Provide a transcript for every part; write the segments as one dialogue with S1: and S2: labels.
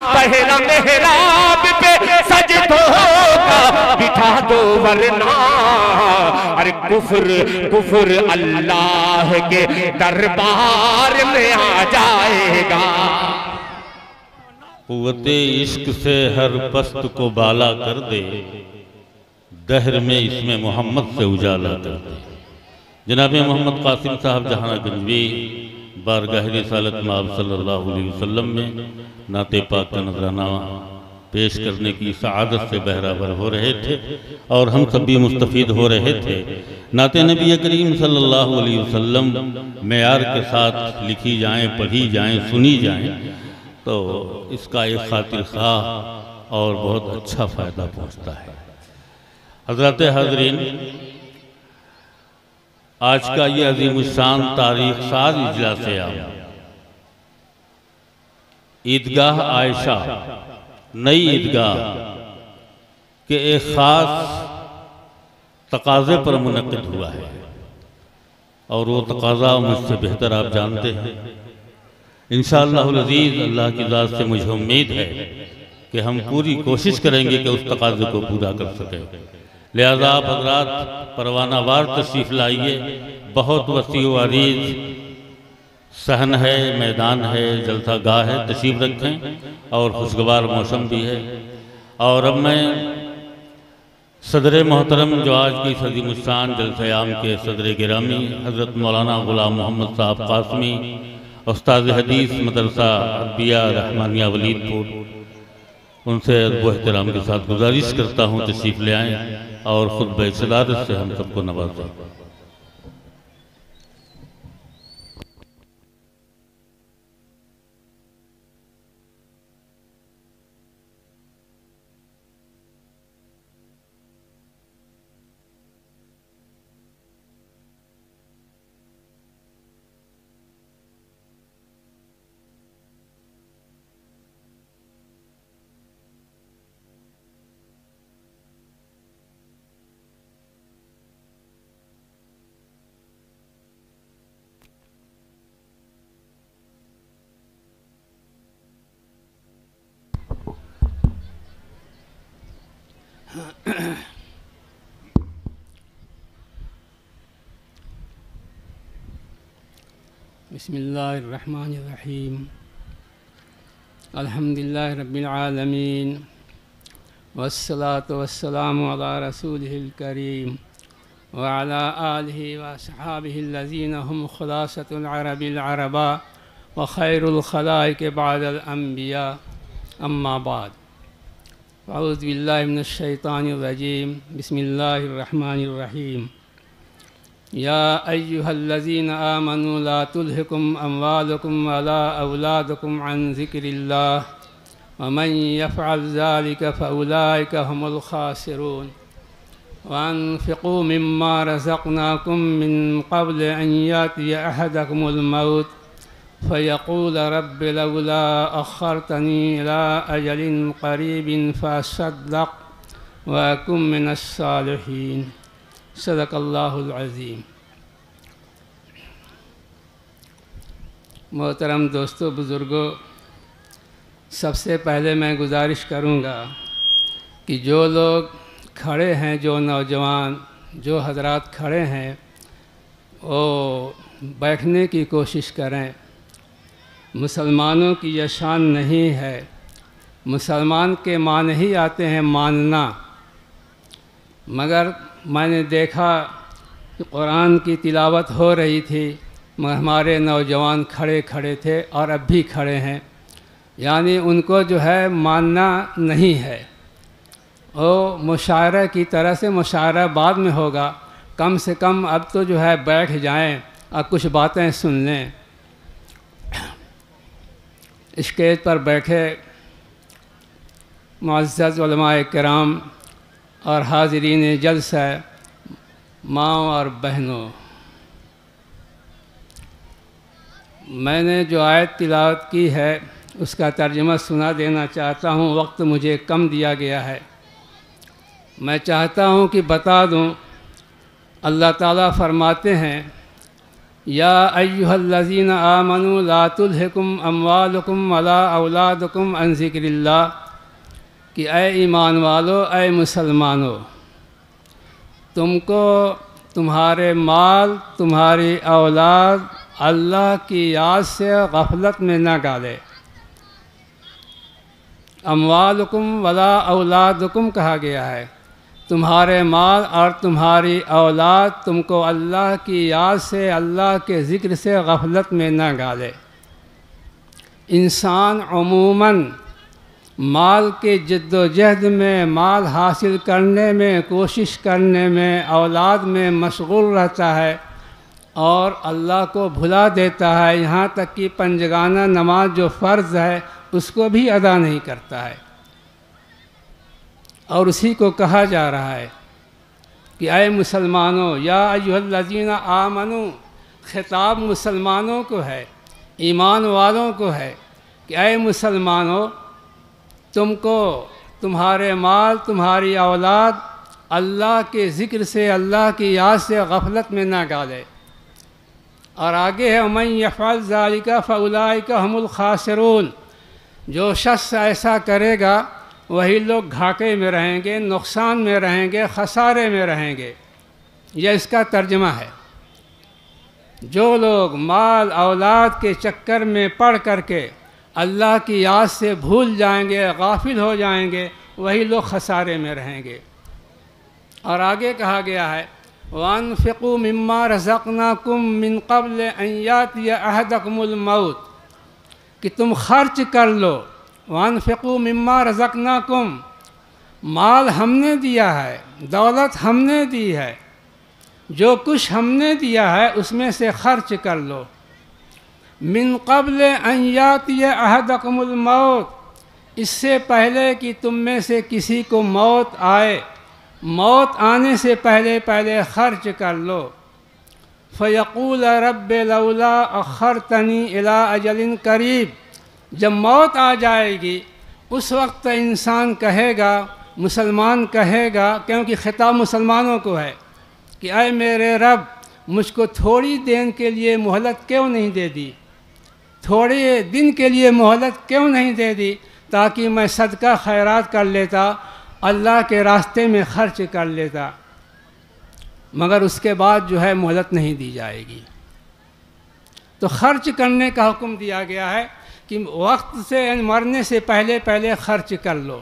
S1: پہلا محراب پہ سجدوں کا بٹھا دو ورنہ ارے کفر اللہ کے دربار میں آ جائے گا۔
S2: قوت عشق سے ہر پست کو بالا کر دے، دہر میں اس میں محمد سے اجالا کر دے۔ جناب محمد قاسم صاحب جہاں گنجوی بارگاہ رسالت مآب صلی اللہ علیہ وسلم میں نعت پاک کا نذرانہ پیش کرنے کی سعادت سے بہرہ ہو رہے تھے اور ہم سب بھی مستفید ہو رہے تھے۔ نعت نبی کریم صلی اللہ علیہ وسلم معیار کے ساتھ لکھی جائیں، پڑھی جائیں، سنی جائیں تو اس کا ایک خاطر خواہ اور بہت اچھا فائدہ پہنچتا ہے۔ حضرات حاضرین، آج کا یہ عظیم الشان تاریخ ساز اجلاس عام عیدگاہ عائشہ نئی عیدگاہ کے ایک خاص تقاضے پر منعقد ہوا ہے، اور وہ تقاضا مجھ سے بہتر آپ جانتے ہیں۔ انشاءاللہ العزیز اللہ کی ذات سے مجھے امید ہے کہ ہم پوری کوشش کریں گے کہ اس تقاضے کو پورا کر سکیں۔ لہذا آپ حضرات پروانہ وار تشریف لائیے، بہت وسیع و عریض صحن ہے، میدان ہے، جلسہ گاہ ہے، تشریف رکھیں اور خوشگوار موسم بھی ہے۔ اور اب میں صدر محترم جو آج کی عظیم الشان جلسہ عام کے صدر گرامی حضرت مولانا غلام محمد صاحب قاسمی، استاذ حدیث مدرسہ عربیہ رحمانیہ ولید پور، ان سے ادب و احترام کے ساتھ گزارش کرتا ہوں تشریف لے آئیں اور خطبہ صدارت سے ہم سب کو نوازیں۔
S3: بسم اللہ الرحمن الرحیم، الحمدللہ رب العالمین، والصلاة والسلام علی رسولہ الکریم وعلی آلہ واصحابہ الذین هم خلاصة العرب العربا وخیر الخلائق بعد الانبیاء، اما بعد۔ اعوذ باللہ من الشیطان الرجیم، بسم اللہ الرحمن الرحیم۔ یا ایہا الذین آمنوا لا تلہکم اموالکم ولا اولادکم عن ذکر اللہ ومن یفعل ذلک فاولئک هم الخاسرون وانفقوا مما رزقناکم من قبل ان یاتی احدکم الموت فیقول رب لولا اخرتنی الى اجل قریب فاصدق واکن من الصالحین۔ صدق اللہ العظیم۔ محترم دوستو، بزرگوں، سب سے پہلے میں گزارش کروں گا کہ جو لوگ کھڑے ہیں، جو نوجوان، جو حضرات کھڑے ہیں، وہ بیٹھنے کی کوشش کریں۔ مسلمانوں کی یہ شان نہیں ہے۔ مسلمان کے معنی ہی آتے ہیں ماننا، مگر میں نے دیکھا کہ قرآن کی تلاوت ہو رہی تھی مگر ہمارے نوجوان کھڑے تھے اور اب بھی کھڑے ہیں، یعنی ان کو جو ہے ماننا نہیں ہے۔ وہ مشاعرہ کی طرح سے مشاعرہ بعد میں ہوگا، کم سے کم اب تو جو ہے بیٹھ جائیں اور کچھ باتیں سن لیں۔ اسٹیج پر بیٹھے معزز علماء کرام اور حاضرین جلسہ، ماں اور بہنوں، میں نے جو آیت تلاوت کی ہے اس کا ترجمہ سنا دینا چاہتا ہوں۔ وقت مجھے کم دیا گیا ہے، میں چاہتا ہوں کہ بتا دوں۔ اللہ تعالیٰ فرماتے ہیں یا ایھا الذین آمنوا لا تلھکم اموالکم ولا اولادکم عن ذکر اللہ، کہ اے ایمان والو، اے مسلمانوں، تم کو تمہارے مال، تمہاری اولاد اللہ کی یاد سے غفلت میں نہ ڈالے۔ اموالکم ولا اولادکم کہا گیا ہے، تمہارے مال اور تمہاری اولاد تم کو اللہ کی یاد سے، اللہ کے ذکر سے غفلت میں نہ ڈالے۔ انسان عموماً مال کے جد و جہد میں، مال حاصل کرنے میں، کوشش کرنے میں، اولاد میں مشغول رہتا ہے اور اللہ کو بھلا دیتا ہے، یہاں تک کہ پنجگانہ نماز جو فرض ہے اس کو بھی ادا نہیں کرتا ہے۔ اور اسی کو کہا جا رہا ہے کہ اے مسلمانوں، یا ایھا الذین آمنوا، خطاب مسلمانوں کو ہے، ایمان والوں کو ہے کہ اے مسلمانوں، تم کو تمہارے مال، تمہاری اولاد اللہ کے ذکر سے، اللہ کی یاد سے غفلت میں نہ ڈالے۔ اور آگے ہے وَمَن يَفْعَلْ ذَلِكَ فَأُولَٰئِكَ هُمُ الْخَاسِرُونَ، جو شخص ایسا کرے گا وہی لوگ گھاٹے میں رہیں گے، نقصان میں رہیں گے، خسارے میں رہیں گے۔ یہ اس کا ترجمہ ہے۔ جو لوگ مال اولاد کے چکر میں پڑ کر کے اللہ کی یاد سے بھول جائیں گے، غافل ہو جائیں گے، وہی لوگ خسارے میں رہیں گے۔ اور آگے کہا گیا ہے وَأَنفِقُوا مِمَّا رَزَقْنَاكُم مِّن قَبْلِ أَن يَأْتِيَ أَحَدَكُمُ الْمَوْتُ، کہ تم خرچ کر لو۔ وَأَنفِقُوا مِمَّا رَزَقْنَاكُم، مال ہم نے دیا ہے، دولت ہم نے دی ہے، جو کچھ ہم نے دیا ہے اس میں سے خرچ کر لو۔ من قبل ان یاتی احدکم الموت، اس سے پہلے کہ تم میں سے کسی کو موت آئے، موت آنے سے پہلے خرچ کر لو۔ فیقول رب لولا اخرتنی الی اجل قریب، جب موت آ جائے گی اس وقت انسان کہے گا، مسلمان کہے گا، کیونکہ خطاب مسلمانوں کو ہے کہ اے میرے رب، مجھ کو تھوڑی دن کے لیے مہلت کیوں نہیں دے دی، تھوڑے دن کے لیے مہلت کیوں نہیں دے دی، تاکہ میں صدقہ خیرات کر لیتا، اللہ کے راستے میں خرچ کر لیتا۔ مگر اس کے بعد جو ہے مہلت نہیں دی جائے گی۔ تو خرچ کرنے کا حکم دیا گیا ہے کہ وقت سے، مرنے سے پہلے خرچ کر لو۔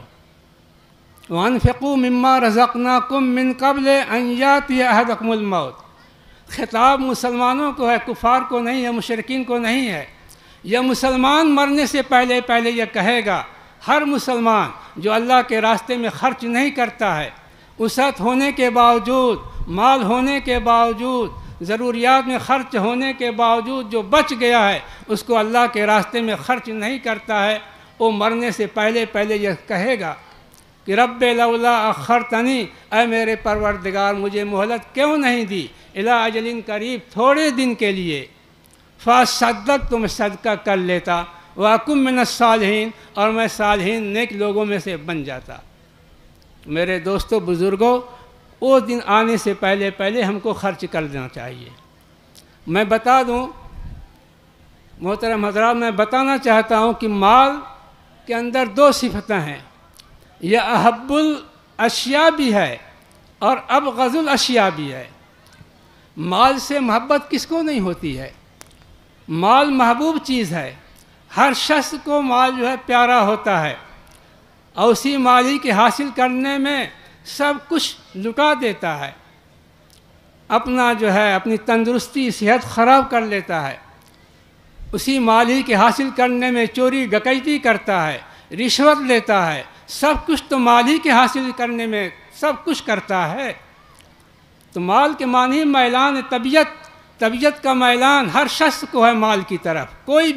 S3: وَأَنفِقُوا مِمَّا رَزَقْنَاكُم مِّن قَبْلِ أَن يَأْتِيَ أَحَدَكُمُ الْمَوْتُ، خطاب مسلمانوں کو ہے، کفار کو نہیں ہے، مشرکین کو نہیں ہے۔ یہ مسلمان مرنے سے پہلے یہ کہے گا۔ ہر مسلمان جو اللہ کے راستے میں خرچ نہیں کرتا ہے، وسعت ہونے کے باوجود، مال ہونے کے باوجود، ضروریات میں خرچ ہونے کے باوجود جو بچ گیا ہے اس کو اللہ کے راستے میں خرچ نہیں کرتا ہے، وہ مرنے سے پہلے یہ کہے گا کہ رب لولا اخرتنی، اے میرے پروردگار مجھے مہلت کیوں نہیں دی، الی اجل قریب، تھوڑے دن کے لیے، فاصدقت، میں صدقہ کر لیتا، واکن من الصالحین، اور میں صالحین نیک لوگوں میں سے بن جاتا۔ میرے دوستو بزرگوں، وہ دن آنے سے پہلے ہم کو خرچ کر دینا چاہیے۔ میں بتا دوں محترم حضرات، میں بتانا چاہتا ہوں کہ مال کے اندر دو صفتیں ہیں، یہ احب الاشیاء بھی ہے اور ابغض الاشیاء بھی ہے۔ مال سے محبت کس کو نہیں ہوتی ہے؟ مال محبوب چیز ہے، ہر شخص کو مال جو ہے پیارا ہوتا ہے، اور اسی مال ہی کے حاصل کرنے میں سب کچھ لٹا دیتا ہے، اپنا جو ہے اپنی تندرستی، صحت خراب کر لیتا ہے، اسی مال ہی کے حاصل کرنے میں چوری ڈکیتی کرتا ہے، رشوت لیتا ہے، سب کچھ تو مال ہی کے حاصل کرنے میں سب کچھ کرتا ہے۔ تو مال کے معنی میلان طبیعت کا میلان ہر شخص کو ہے مال کی طرف، کوئی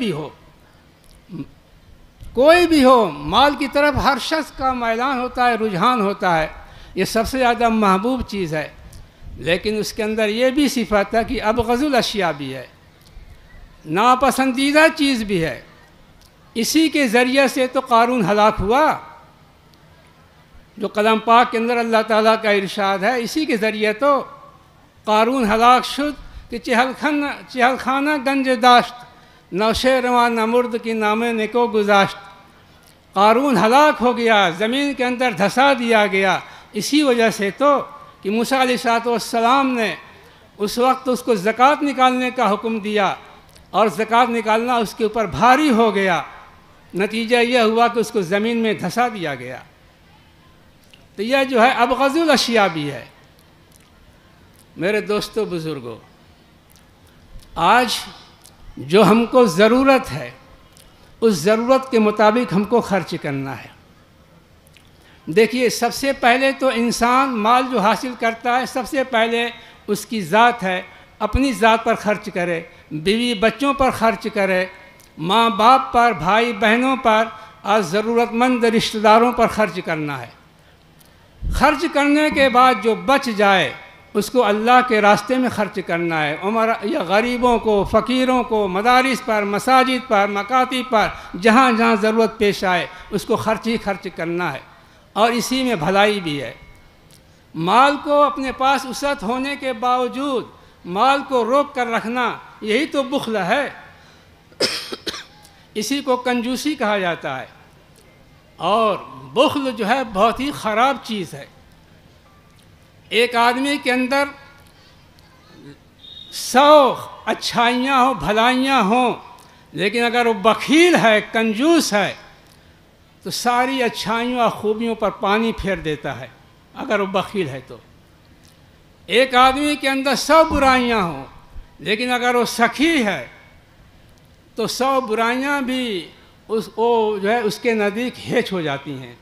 S3: بھی ہو مال کی طرف ہر شخص کا میلان ہوتا ہے، رجحان ہوتا ہے، یہ سب سے زیادہ محبوب چیز ہے۔ لیکن اس کے اندر یہ بھی صفت ہے کہ ابغض الاشیاء بھی ہے، ناپسندیدہ چیز بھی ہے۔ اسی کے ذریعے سے تو قارون ہلاک ہوا، جو کلام پاک کے اندر اللہ تعالیٰ کا ارشاد ہے، اسی کے ذریعے تو قارون ہلاک شد کہ چہل خانہ گنج داشت، نوشیروان نمرد کی نامے نکو گزاشت۔ قارون ہلاک ہو گیا، زمین کے اندر دھسا دیا گیا، اسی وجہ سے تو کہ موسیٰ علیہ السلام نے اس وقت اس کو زکوٰۃ نکالنے کا حکم دیا، اور زکوٰۃ نکالنا اس کے اوپر بھاری ہو گیا، نتیجہ یہ ہوا کہ اس کو زمین میں دھسا دیا گیا۔ تو یہ جو ہے ابغض الاشیاء بھی ہے۔ میرے دوستو بزرگوں، آج جو ہم کو ضرورت ہے اس ضرورت کے مطابق ہم کو خرچ کرنا ہے۔ دیکھیے، سب سے پہلے تو انسان مال جو حاصل کرتا ہے سب سے پہلے اس کی ذات ہے، اپنی ذات پر خرچ کرے، بیوی بچوں پر خرچ کرے، ماں باپ پر، بھائی بہنوں پر، اور ضرورت مند رشتہ داروں پر خرچ کرنا ہے۔ خرچ کرنے کے بعد جو بچ جائے اس کو اللہ کے راستے میں خرچ کرنا ہے، یا غریبوں کو، فقیروں کو، مدارس پر، مساجد پر، مکاتب پر، جہاں جہاں ضرورت پیش آئے اس کو خرچ ہی خرچ کرنا ہے، اور اسی میں بھلائی بھی ہے۔ مال کو اپنے پاس وسعت ہونے کے باوجود مال کو روک کر رکھنا، یہی تو بخل ہے، اسی کو کنجوسی کہا جاتا ہے۔ اور بخل جو ہے بہت ہی خراب چیز ہے۔ ایک آدمی کے اندر 100 اچھائیاں ہوں، بھلائیاں ہوں، لیکن اگر وہ بخیل ہے، کنجوس ہے، تو ساری اچھائیوں اور خوبیوں پر پانی پھیر دیتا ہے، اگر وہ بخیل ہے تو۔ ایک آدمی کے اندر 100 برائیاں ہوں، لیکن اگر وہ سخی ہے تو 100 برائیاں بھی جو ہے اس کے نزدیک ہیچ ہو جاتی ہیں،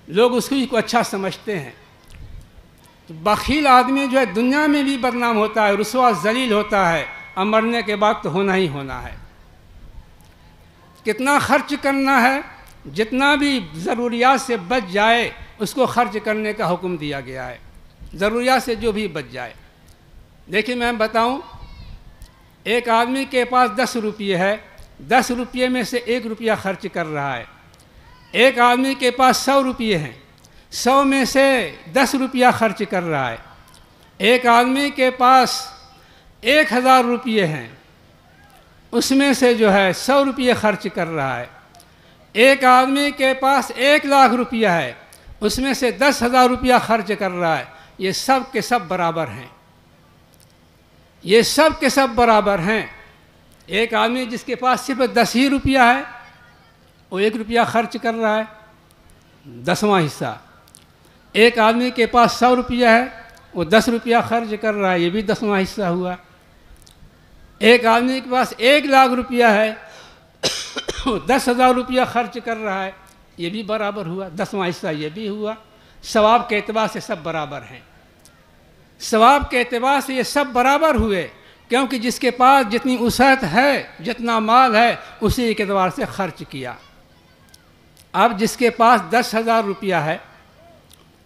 S3: لوگ اس کو اچھا سمجھتے ہیں۔ تو بخیل آدمی جو ہے دنیا میں بھی بدنام ہوتا ہے، رسوا ذلیل ہوتا ہے، اور مرنے کے بعد تو ہونا ہی ہونا ہے۔ کتنا خرچ کرنا ہے؟ جتنا بھی ضروریات سے بچ جائے اس کو خرچ کرنے کا حکم دیا گیا ہے، ضروریات سے جو بھی بچ جائے۔ دیکھیے میں بتاؤں، ایک آدمی کے پاس 10 روپے ہے، 10 روپے میں سے 1 روپیہ خرچ کر رہا ہے۔ ایک آدمی کے پاس 100 روپے ہیں، 100 میں سے 10 روپیہ خرچ کر رہا ہے۔ ایک آدمی کے پاس 1000 روپے ہیں، اس میں سے جو ہے 100 روپے خرچ کر رہا ہے۔ ایک آدمی کے پاس 1 لاکھ روپیہ ہے، اس میں سے 10,000 روپیہ خرچ کر رہا ہے۔ یہ سب کے سب برابر ہیں، یہ سب کے سب برابر ہیں۔ ایک آدمی جس کے پاس صرف 10 ہی روپیہ ہے، وہ 1 روپیہ خرچ کر رہا ہے، 10واں حصہ۔ ایک آدمی کے پاس 100 روپیہ ہے، وہ 10 روپیہ خرچ کر رہا ہے، یہ بھی 10واں حصہ ہوا۔ ایک آدمی کے پاس 1 لاکھ روپیہ ہے، وہ 10,000 روپیہ خرچ کر رہا ہے، یہ بھی برابر ہوا، 10واں حصہ یہ بھی ہوا۔ ثواب کے اعتبار سے سب برابر ہیں، ثواب کے اعتبار سے یہ سب برابر ہوئے، کیونکہ جس کے پاس جتنی وسعت ہے، جتنا مال ہے، اسی کے اعتبار سے خرچ کیا۔ اب جس کے پاس 10,000 روپیہ ہے،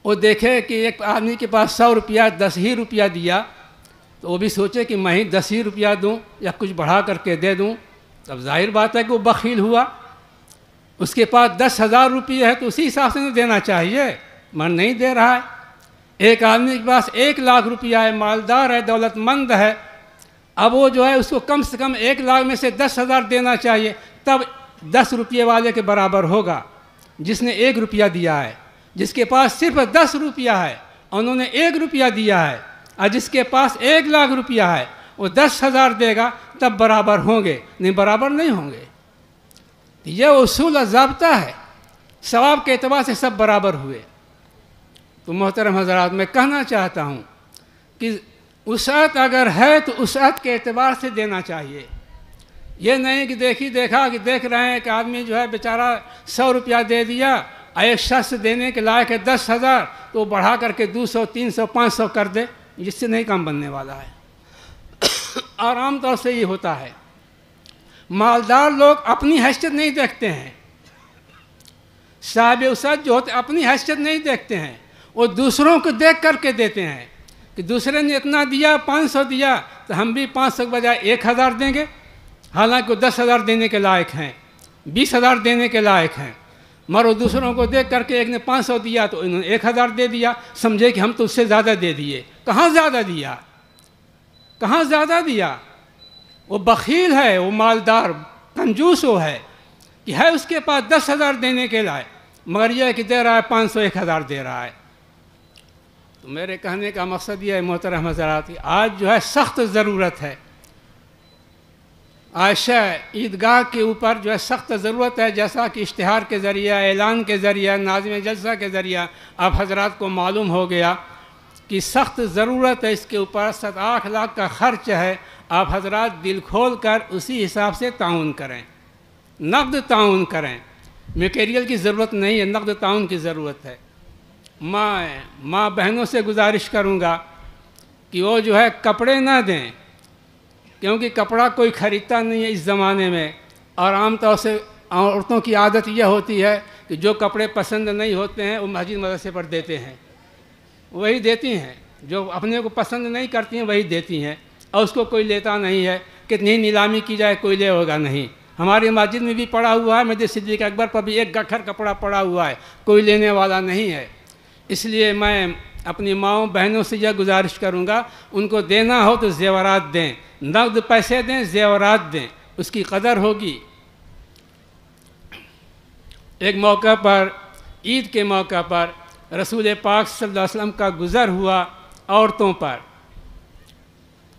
S3: وہ دیکھے کہ ایک آدمی کے پاس 100 روپیہ 10 ہی روپیہ دیا، تو وہ بھی سوچے کہ میں ہی 10 ہی روپیہ دوں یا کچھ بڑھا کر کے دے دوں، تب ظاہر بات ہے کہ وہ بخیل ہوا۔ اس کے پاس 10,000 روپیہ ہے تو اسی حساب سے دینا چاہیے، من نہیں دے رہا ہے۔ ایک آدمی کے پاس 1 لاکھ روپیہ ہے، مالدار ہے، دولت مند ہے، اب وہ جو ہے اس کو کم سے کم 1 لاکھ میں سے 10,000 دینا چاہیے، تب 10 روپیے والے کے برابر ہوگا جس نے 1 روپیہ دیا ہے۔ جس کے پاس صرف 10 روپیہ ہے، انہوں نے 1 روپیہ دیا ہے، اور جس کے پاس 1 لاکھ روپیہ ہے وہ 10,000 دے گا، تب برابر ہوں گے، نہیں برابر نہیں ہوں گے۔ یہ اصول و ضابطہ ہے، ثواب کے اعتبار سے سب برابر ہوئے۔ تو محترم حضرات، میں کہنا چاہتا ہوں کہ وسعت اگر ہے تو وسعت کے اعتبار سے دینا چاہیے۔ یہ نہیں کہ دیکھ رہے ہیں کہ آدمی جو ہے بیچارہ 100 روپیہ دے دیا، ایک شخص دینے کے لائق ہے 10,000، تو وہ بڑھا کر کے 200، 300، 500 کر دے، جس سے نہیں کام بننے والا ہے۔ اور عام طور سے یہ ہوتا ہے، مالدار لوگ اپنی حیثیت نہیں دیکھتے ہیں، صاحب وسعت جو ہوتے اپنی حیثیت نہیں دیکھتے ہیں، وہ دوسروں کو دیکھ کر کے دیتے ہیں کہ دوسرے نے اتنا دیا، 500 دیا، تو ہم بھی 500 کے بجائے 1,000 دیں گے، حالانکہ وہ 10,000 دینے کے لائق ہیں، 20,000 دینے کے لائق ہیں، مگر وہ دوسروں کو دیکھ کر کے ایک نے 500 دیا تو انہوں نے 1,000 دے دیا، سمجھے کہ ہم تو اس سے زیادہ دے دیے۔ کہاں زیادہ دیا؟ کہاں زیادہ دیا؟ وہ بخیل ہے، وہ مالدار کنجوس وہ ہے کہ ہے اس کے پاس 10,000 دینے کے لائے، مگر یہ ہے کہ دے رہا ہے 500 1,000 دے رہا ہے۔ تو میرے کہنے کا مقصد یہ ہے محترم حضرات، آج جو ہے سخت ضرورت ہے، عائشہ عیدگاہ کے اوپر جو ہے سخت ضرورت ہے، جیسا کہ اشتہار کے ذریعہ، اعلان کے ذریعہ، ناظم جلسہ کے ذریعہ آپ حضرات کو معلوم ہو گیا کہ سخت ضرورت ہے اس کے اوپر، 7-8 لاکھ کا خرچ ہے۔ آپ حضرات دل کھول کر اسی حساب سے تعاون کریں، نقد تعاون کریں، میٹیریل کی ضرورت نہیں ہے، نقد تعاون کی ضرورت ہے۔ ماں بہنوں سے گزارش کروں گا کہ وہ جو ہے کپڑے نہ دیں، کیونکہ کپڑا کوئی خریدتا نہیں ہے اس زمانے میں، اور عام طور سے عورتوں کی عادت یہ ہوتی ہے کہ جو کپڑے پسند نہیں ہوتے ہیں وہ مسجد مدرسے پر دیتے ہیں، وہی دیتی ہیں، جو اپنے کو پسند نہیں کرتی ہیں وہی دیتی ہیں، اور اس کو کوئی لیتا نہیں ہے، کتنی نیلامی کی جائے کوئی لے ہوگا نہیں۔ ہماری مسجد میں بھی پڑا ہوا ہے، مسجد صدیق اکبر پر بھی ایک گٹھر کپڑا پڑا ہوا ہے، کوئی لینے والا نہیں ہے۔ اس لیے میں اپنی ماؤں بہنوں سے یہ گزارش کروں گا، ان کو دینا ہو تو زیورات دیں، نقد پیسے دیں، زیورات دیں، اس کی قدر ہوگی۔ ایک موقع پر، عید کے موقع پر رسول پاک صلی اللہ علیہ وسلم کا گزر ہوا عورتوں پر،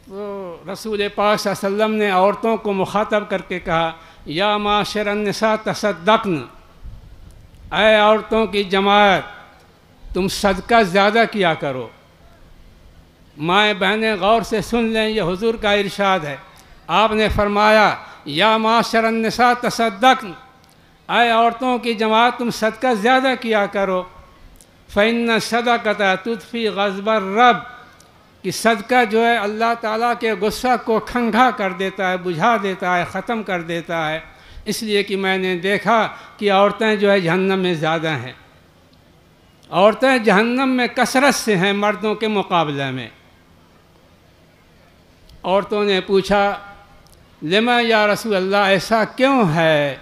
S3: تو رسول پاک صلی اللہ علیہ وسلم نے عورتوں کو مخاطب کر کے کہا، یا معاشر النساء تصدقن، اے عورتوں کی جماعت تم صدقہ زیادہ کیا کرو۔ مائیں بہنیں غور سے سن لیں، یہ حضور کا ارشاد ہے۔ آپ نے فرمایا، یا معاشر النساء تصدقن، اے عورتوں کی جماعت تم صدقہ زیادہ کیا کرو۔ فإن الصدقۃ تطفی غضب الرب، کہ صدقہ جو ہے اللہ تعالیٰ کے غصہ کو ٹھنڈا کر دیتا ہے، بجھا دیتا ہے، ختم کر دیتا ہے۔ اس لیے کہ میں نے دیکھا کہ عورتیں جو ہے جہنم میں زیادہ ہیں، عورتیں جہنم میں کثرت سے ہیں مردوں کے مقابلے میں۔ عورتوں نے پوچھا، لما یا رسول اللہ، ایسا کیوں ہے؟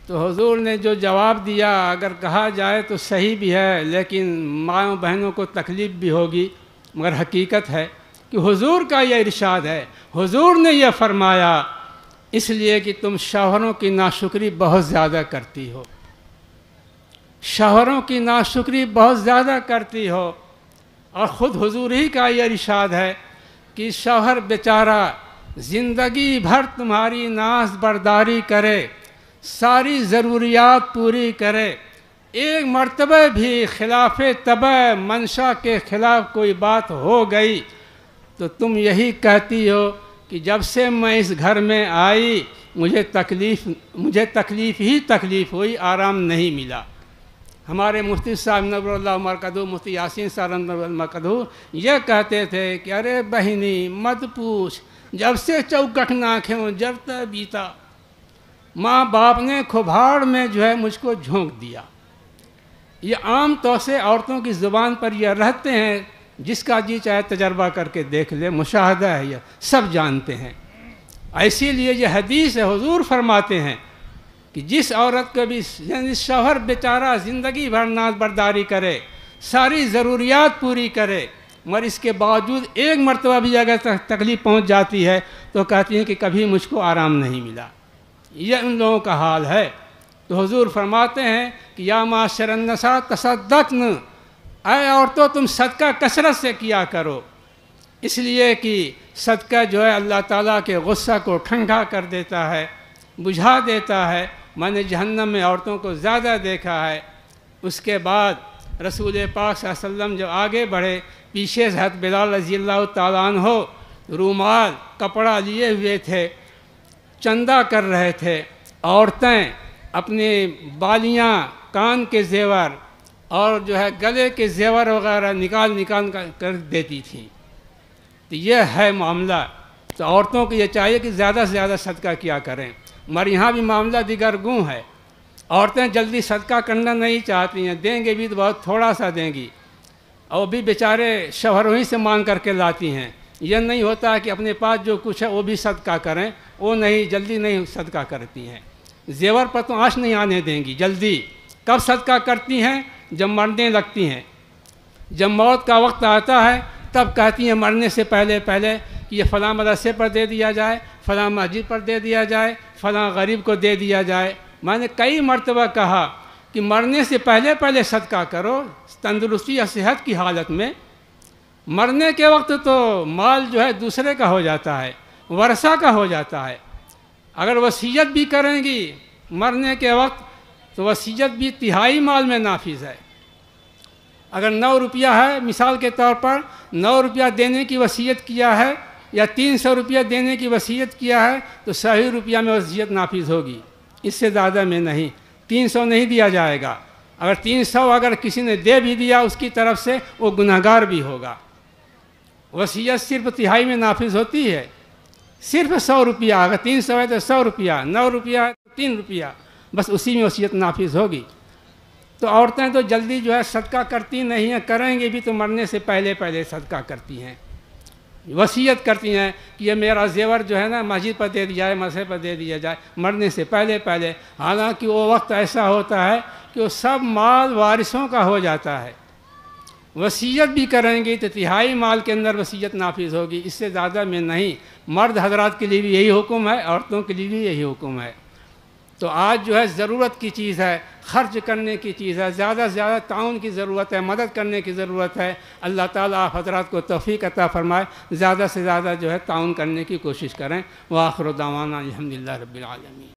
S3: تو حضور نے جو جواب دیا، اگر کہا جائے تو صحیح بھی ہے، لیکن ماؤں بہنوں کو تکلیف بھی ہوگی، مگر حقیقت ہے کہ حضور کا یہ ارشاد ہے، حضور نے یہ فرمایا، اس لیے کہ تم شوہروں کی ناشکری بہت زیادہ کرتی ہو، شوہروں کی ناشکری بہت زیادہ کرتی ہو۔ اور خود حضور ہی کا یہ ارشاد ہے کہ شوہر بیچارہ زندگی بھر تمہاری ناز برداری کرے، ساری ضروریات پوری کرے، ایک مرتبہ بھی خلاف طبع منشا کے خلاف کوئی بات ہو گئی تو تم یہی کہتی ہو کہ جب سے میں اس گھر میں آئی مجھے تکلیف ہی تکلیف ہوئی، آرام نہیں ملا۔ ہمارے مفتی صاحب نور اللہ مرکزو، مفتی یاسین صاحب نور اللہ مرکزو یہ کہتے تھے کہ ارے بہنی مت پوچھ، جب سے چوکٹ نہ کھیوں جرتا بیتا، ماں باپ نے کھباڑ میں جو ہے مجھ کو جھونک دیا۔ یہ عام طور سے عورتوں کی زبان پر یہ رہتے ہیں، جس کا جی چاہے تجربہ کر کے دیکھ لے، مشاہدہ ہے، یہ سب جانتے ہیں۔ اسی لیے یہ حدیث ہے، حضور فرماتے ہیں کہ جس عورت کو بھی یعنی شوہر بیچارہ زندگی بھر ناز برداری کرے، ساری ضروریات پوری کرے، مگر اس کے باوجود ایک مرتبہ بھی اگر تکلیف پہنچ جاتی ہے تو کہتی ہیں کہ کبھی مجھ کو آرام نہیں ملا۔ یہ ان لوگوں کا حال ہے۔ تو حضور فرماتے ہیں کہ یا معاشر النساء تصدقن، اے عورتوں تم صدقہ کثرت سے کیا کرو، اس لیے کہ صدقہ جو ہے اللہ تعالیٰ کے غصہ کو ٹھنڈا کر دیتا ہے، بجھا دیتا ہے۔ میں نے جہنم میں عورتوں کو زیادہ دیکھا ہے۔ اس کے بعد رسول پاک صلی اللہ علیہ وسلم جو آگے بڑھے، پیچھے سے حضرت بلال رضی اللہ تعالیٰ عنہ رومال کپڑا لیے ہوئے تھے، چندہ کر رہے تھے۔ عورتیں اپنے بالیاں، کان کے زیور اور جو ہے گلے کے زیور وغیرہ نکال کر دیتی تھیں۔ تو یہ ہے معاملہ۔ تو عورتوں کو یہ چاہیے کہ زیادہ سے زیادہ صدقہ کیا کریں، مگر یہاں بھی معاملہ دیگر گوں ہے۔ عورتیں جلدی صدقہ کرنا نہیں چاہتی ہیں، دیں گے بھی تو بہت تھوڑا سا دیں گی، اور بھی بیچارے شوہروں ہی سے مانگ کر کے لاتی ہیں۔ یہ نہیں ہوتا کہ اپنے پاس جو کچھ ہے وہ بھی صدقہ کریں، وہ نہیں، جلدی نہیں صدقہ کرتی ہیں۔ زیور پر تو آنچ نہیں آنے دیں گی جلدی۔ کب صدقہ کرتی ہیں؟ جب مرنے لگتی ہیں، جب موت کا وقت آتا ہے تب کہتی ہیں مرنے سے پہلے پہلے کہ یہ فلاں مدرسے پر دے دیا جائے، فلاں مسجد پر دے دیا جائے، فلاں غریب کو دے دیا جائے۔ میں نے کئی مرتبہ کہا کہ مرنے سے پہلے پہلے صدقہ کرو تندرستی یا صحت کی حالت میں۔ مرنے کے وقت تو مال جو ہے دوسرے کا ہو جاتا ہے، ورثہ کا ہو جاتا ہے۔ اگر وصیت بھی کریں گی مرنے کے وقت تو وصیت بھی تہائی مال میں نافذ ہے۔ اگر 9 روپیہ ہے مثال کے طور پر 9 روپیہ دینے کی وصیت کیا ہے یا 300 روپیہ دینے کی وصیت کیا ہے تو 100 روپیہ میں وصیت نافذ ہوگی، اس سے زیادہ میں نہیں۔ 300 نہیں دیا جائے گا۔ اگر 300 اگر کسی نے دے بھی دیا اس کی طرف سے وہ گنہگار بھی ہوگا۔ وصیت صرف تہائی میں نافذ ہوتی ہے، صرف 100 روپیہ۔ اگر 300 ہے تو 100 روپیہ، 9 روپیہ ہے تو 3 روپیہ، بس اسی میں وصیت نافذ ہوگی۔ تو عورتیں تو جلدی جو ہے صدقہ کرتی نہیں ہیں، کریں گے بھی تو مرنے سے پہلے پہلے صدقہ کرتی ہیں، وصیت کرتی ہیں کہ یہ میرا زیور جو ہے نا مسجد پر دے دیا جائے، مدرسے پر دے دیا جائے مرنے سے پہلے پہلے۔ حالانکہ وہ وقت ایسا ہوتا ہے کہ وہ سب مال وارثوں کا ہو جاتا ہے۔ وصیت بھی کریں گی تو تہائی مال کے اندر وصیت نافذ ہوگی، اس سے زیادہ میں نہیں۔ مرد حضرات کے لیے بھی یہی حکم ہے، عورتوں کے لیے بھی یہی حکم ہے۔ تو آج جو ہے ضرورت کی چیز ہے، خرچ کرنے کی چیز ہے، زیادہ سے زیادہ تعاون کی ضرورت ہے، مدد کرنے کی ضرورت ہے۔ اللہ تعالیٰ آپ حضرات کو توفیق عطا فرمائے، زیادہ سے زیادہ جو ہے تعاون کرنے کی کوشش کریں۔ وآخر دعوانا الحمدللہ رب العالمین۔